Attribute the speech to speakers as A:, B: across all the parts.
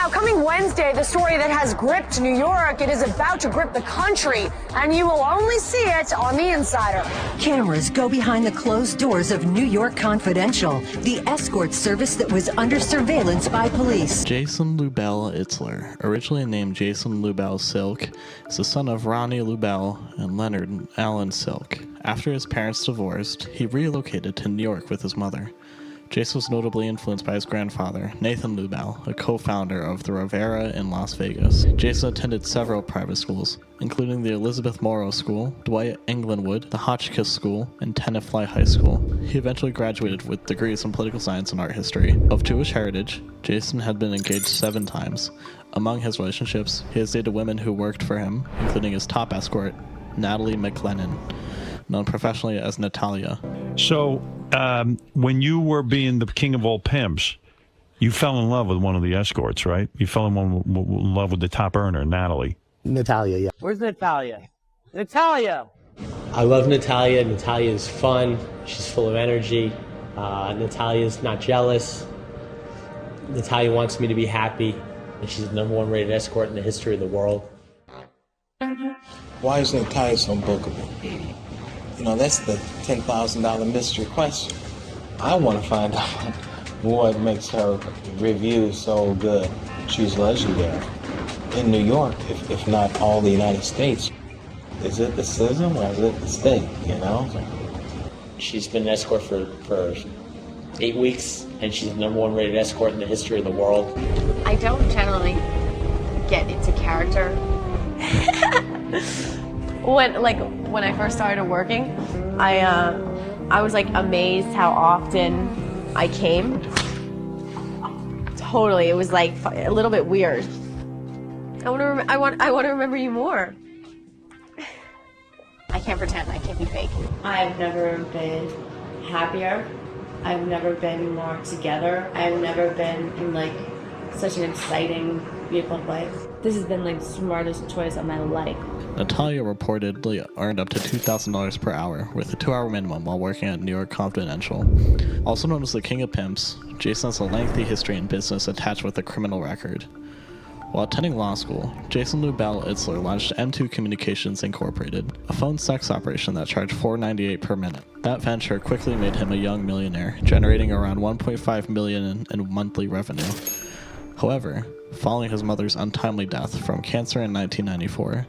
A: Now, coming Wednesday, the story that has gripped New York, it is about to grip the country, and you will only see it on The Insider.
B: Cameras go behind the closed doors of New York Confidential, the escort service that was under surveillance by police.
C: Jason Lubell Itzler, originally named Jason Lubell Silk, is the son of Ronnie Lubell and Leonard Allen Silk. After his parents divorced, he relocated to New York with his mother. Jason was notably influenced by his grandfather, Nathan Lubell, a co-founder of the Riviera in Las Vegas. Jason attended several private schools, including the Elizabeth Morrow School, Dwight Englandwood, the Hotchkiss School, and Tenafly High School. He eventually graduated with degrees in political science and art history. Of Jewish heritage, Jason had been engaged 7 times. Among his relationships, he has dated women who worked for him, including his top escort, Natalie McLennan, known professionally as Natalia.
D: So, when you were being the king of all pimps, you fell in love with one of the escorts, right? You fell in love with the top earner, Natalie.
E: Natalia, yeah.
F: Where's Natalia? Natalia!
E: I love Natalia. Natalia is fun. She's full of energy. Natalia's not jealous. Natalia wants me to be happy. And she's the #1 rated escort in the history of the world.
G: Why is Natalia so bookable? You know, that's the $10,000 mystery question. I want to find out what makes her reviews so good. She's legendary. In New York, if not all the United States. Is it the citizen or is it the state, you know?
E: She's been an escort for 8 weeks, and she's the #1 rated escort in the history of the world.
H: I don't generally get into character. When I first started working, I was like amazed how often I came. Totally, it was like a little bit weird. I want to remember you more. I can't pretend. I can't be fake.
I: I've never been happier. I've never been more together. I've never been in like such an exciting, beautiful place. This has been like the smartest choice of my life.
C: Natalia reportedly earned up to $2,000 per hour, with a 2-hour minimum while working at New York Confidential. Also known as the King of Pimps, Jason has a lengthy history in business attached with a criminal record. While attending law school, Jason Lubell Itzler launched M2 Communications Incorporated, a phone sex operation that charged $4.98 per minute. That venture quickly made him a young millionaire, generating around $1.5 million in monthly revenue. However, following his mother's untimely death from cancer in 1994,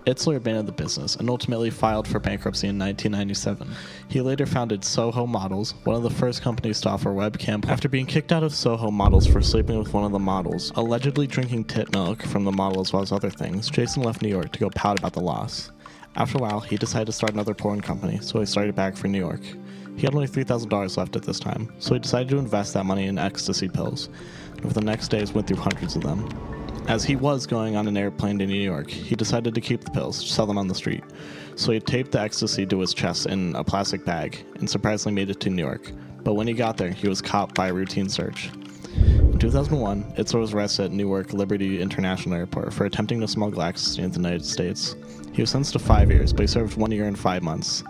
C: Itzler abandoned the business and ultimately filed for bankruptcy in 1997. He later founded Soho Models, one of the first companies to offer webcam. After being kicked out of Soho Models for sleeping with one of the models, allegedly drinking tit milk from the model as well as other things, Jason left New York to go pout about the loss. After a while, he decided to start another porn company, so he started back for New York. He had only $3,000 left at this time, so he decided to invest that money in ecstasy pills. Over the next days, went through hundreds of them. As he was going on an airplane to New York, he decided to keep the pills, sell them on the street. So he taped the ecstasy to his chest in a plastic bag, and surprisingly made it to New York. But when he got there, he was caught by a routine search. In 2001, Itzler was arrested at Newark Liberty International Airport for attempting to smuggle ecstasy into the United States. He was sentenced to 5 years, but he served 1 year and 5 months.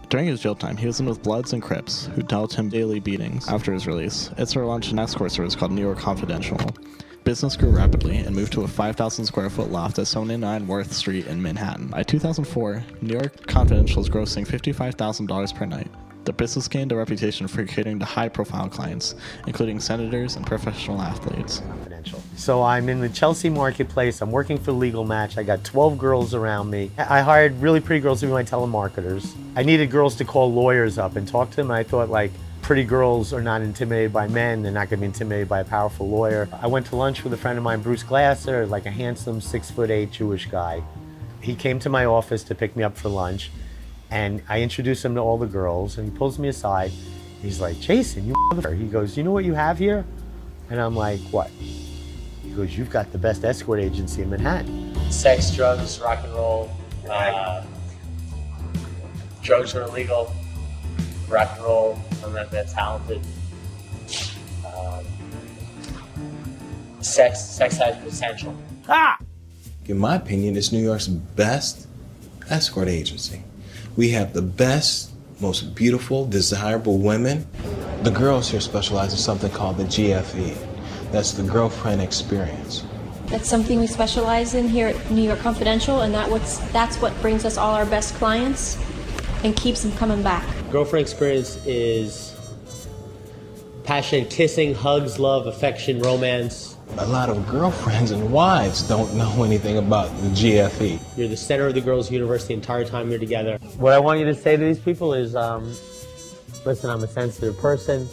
C: During his jail time, he was in with Bloods and Crips, who dealt him daily beatings. After his release, Itzler launched an escort service called New York Confidential. Business grew rapidly and moved to a 5,000 square foot loft at 79 Worth Street in Manhattan. By 2004, New York Confidential was grossing $55,000 per night. The business gained a reputation for catering to high-profile clients, including senators and professional athletes.
E: So I'm in the Chelsea marketplace. I'm working for Legal Match. I got 12 girls around me. I hired really pretty girls to be my telemarketers. I needed girls to call lawyers up and talk to them. And I thought, like, pretty girls are not intimidated by men. They're not going to be intimidated by a powerful lawyer. I went to lunch with a friend of mine, Bruce Glasser, like a handsome 6'8" Jewish guy. He came to my office to pick me up for lunch. And I introduced him to all the girls, and he pulls me aside. He's like, Jason, you motherfucker. He goes, you know what you have here? And I'm like, what? He goes, you've got the best escort agency in Manhattan. Sex, drugs, rock and roll. Drugs are illegal. Rock and roll, I'm not that talented. Sex has potential.
G: Ah! In my opinion, it's New York's best escort agency. We have the best, most beautiful, desirable women. The girls here specialize in something called the GFE. That's the girlfriend experience.
J: That's something we specialize in here at New York Confidential, and that's what brings us all our best clients and keeps them coming back.
K: Girlfriend experience is passionate kissing, hugs, love, affection, romance.
G: A lot of girlfriends and wives don't know anything about the GFE.
K: You're the center of the girls' universe the entire time you're together.
E: What I want you to say to these people is, listen, I'm a sensitive person.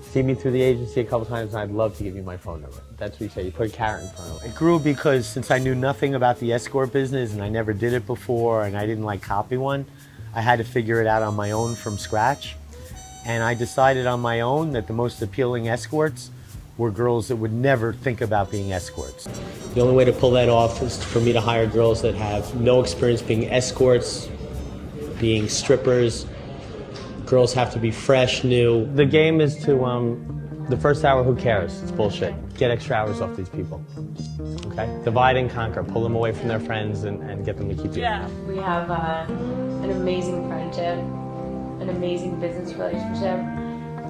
E: See me through the agency a couple times, and I'd love to give you my phone number. That's what you say. You put a carrot in front of it. It grew because since I knew nothing about the escort business and I never did it before and I didn't like copy one, I had to figure it out on my own from scratch. And I decided on my own that the most appealing escorts were girls that would never think about being escorts.
K: The only way to pull that off is for me to hire girls that have no experience being escorts, being strippers. Girls have to be fresh, new. The game is to, the first hour, who cares? It's bullshit. Get extra hours off these people, okay? Divide and conquer, pull them away from their friends and get them to keep doing it.
I: We have an amazing friendship, an amazing business relationship,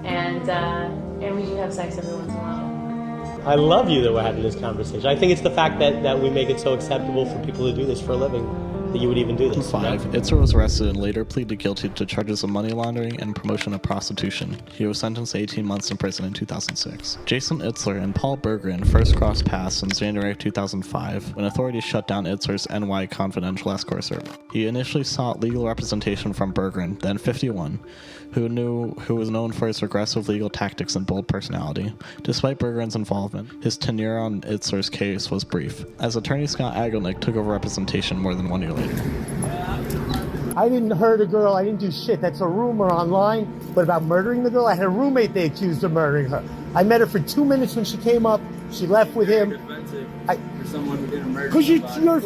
I: and we do have sex every once in a while.
K: I love you that we're having this conversation. I think it's the fact that we make it so acceptable for people to do this for a living, that you would even do this.
C: 5. Itzler was arrested and later pleaded guilty to charges of money laundering and promotion of prostitution. He was sentenced to 18 months in prison in 2006. Jason Itzler and Paul Berggren first crossed paths in January of 2005 when authorities shut down Itzler's NY Confidential escort service. He initially sought legal representation from Berggren, then 51, who was known for his aggressive legal tactics and bold personality. Despite Berggren's involvement, his tenure on Itzler's case was brief, as attorney Scott Agelnick took over representation more than 1 year later.
E: I didn't hurt a girl, I didn't do shit. That's a rumor online. But about murdering the girl, I had a roommate they accused of murdering her. I met her for 2 minutes when she came up. She left with him.
L: For someone who didn't murder
E: Because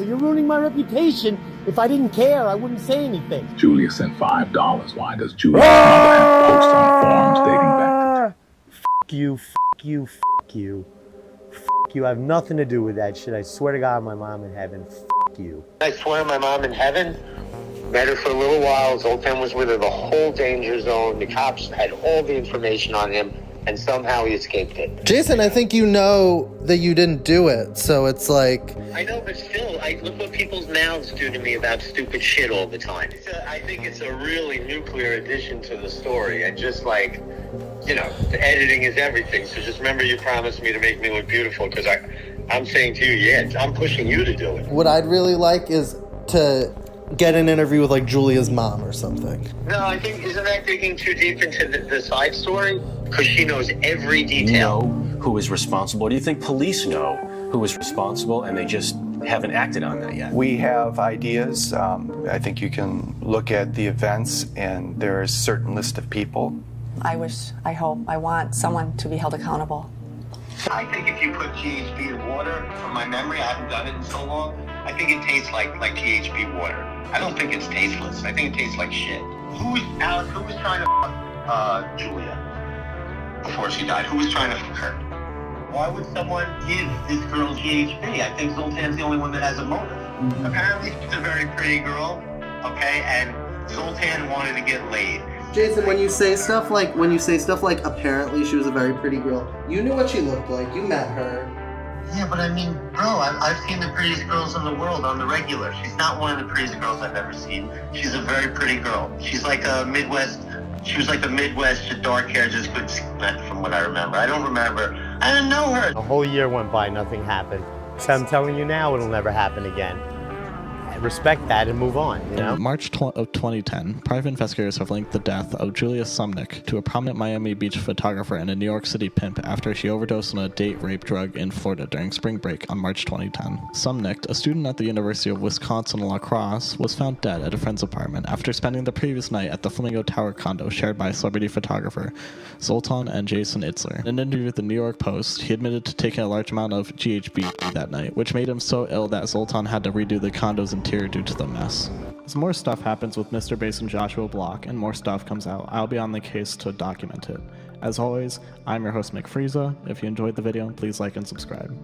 E: you're ruining my reputation. If I didn't care, I wouldn't say anything.
L: Julia sent $5. Why does Julia have posts on forums dating back to...
E: Fuck you, fuck you, fuck you. Fuck you, I have nothing to do with that shit. I swear to God, my mom in heaven. Fuck you.
M: I swear my mom in heaven. Met her for a little while. Zoltan was with her the whole danger zone. The cops had all the information on him, and somehow he escaped it.
N: Jason, I think you know that you didn't do it, so it's like...
M: I know, but still, look what people's mouths do to me about stupid shit all the time. I think it's a really nuclear addition to the story, and just like, you know, the editing is everything, so just remember you promised me to make me look beautiful, because I'm saying to you, yeah, I'm pushing you to do it.
N: What I'd really like is to get an interview with, like, Julia's mom or something.
M: No, I think, isn't that digging too deep into the side story? Because she knows every detail.
O: Know who is responsible? Do you think police know who is responsible and they just haven't acted on that yet?
P: We have ideas. I think you can look at the events and there is a certain list of people.
Q: I wish, I hope, I want someone to be held accountable.
M: I think if you put GHB in water, from my memory, I haven't done it in so long, I think it tastes like GHB water. I don't think it's tasteless. I think it tastes like shit. Who was trying to fuck Julia before she died? Who was trying to fuck her? Why would someone give this girl GHB? I think Zoltan's the only one that has a motive. Apparently she's a very pretty girl, okay, and Zoltan wanted to get laid.
N: Jason, when you say stuff like apparently she was a very pretty girl, you knew what she looked like, you met her.
M: Yeah, but I mean, bro, I've seen the prettiest girls in the world on the regular. She's not one of the prettiest girls I've ever seen. She's a very pretty girl. She's like a Midwest, she was like a Midwest, dark hair, just good skin, from what I remember. I don't remember. I didn't know her.
E: A whole year went by, nothing happened. So I'm telling you now, it'll never happen again. Respect that and move on, you know?
C: In March of 2010, private investigators have linked the death of Julia Sumnick to a prominent Miami Beach photographer and a New York City pimp after she overdosed on a date rape drug in Florida during spring break on March 2010. Sumnick, a student at the University of Wisconsin-La Crosse, was found dead at a friend's apartment after spending the previous night at the Flamingo Tower condo shared by celebrity photographer Zoltan and Jason Itzler. In an interview with the New York Post, he admitted to taking a large amount of GHB that night, which made him so ill that Zoltan had to redo the condo's interior due to the mess. As more stuff happens with Mr. Bass and Joshua Block and more stuff comes out, I'll be on the case to document it. As always, I'm your host Mick Frieza. If you enjoyed the video, please like and subscribe.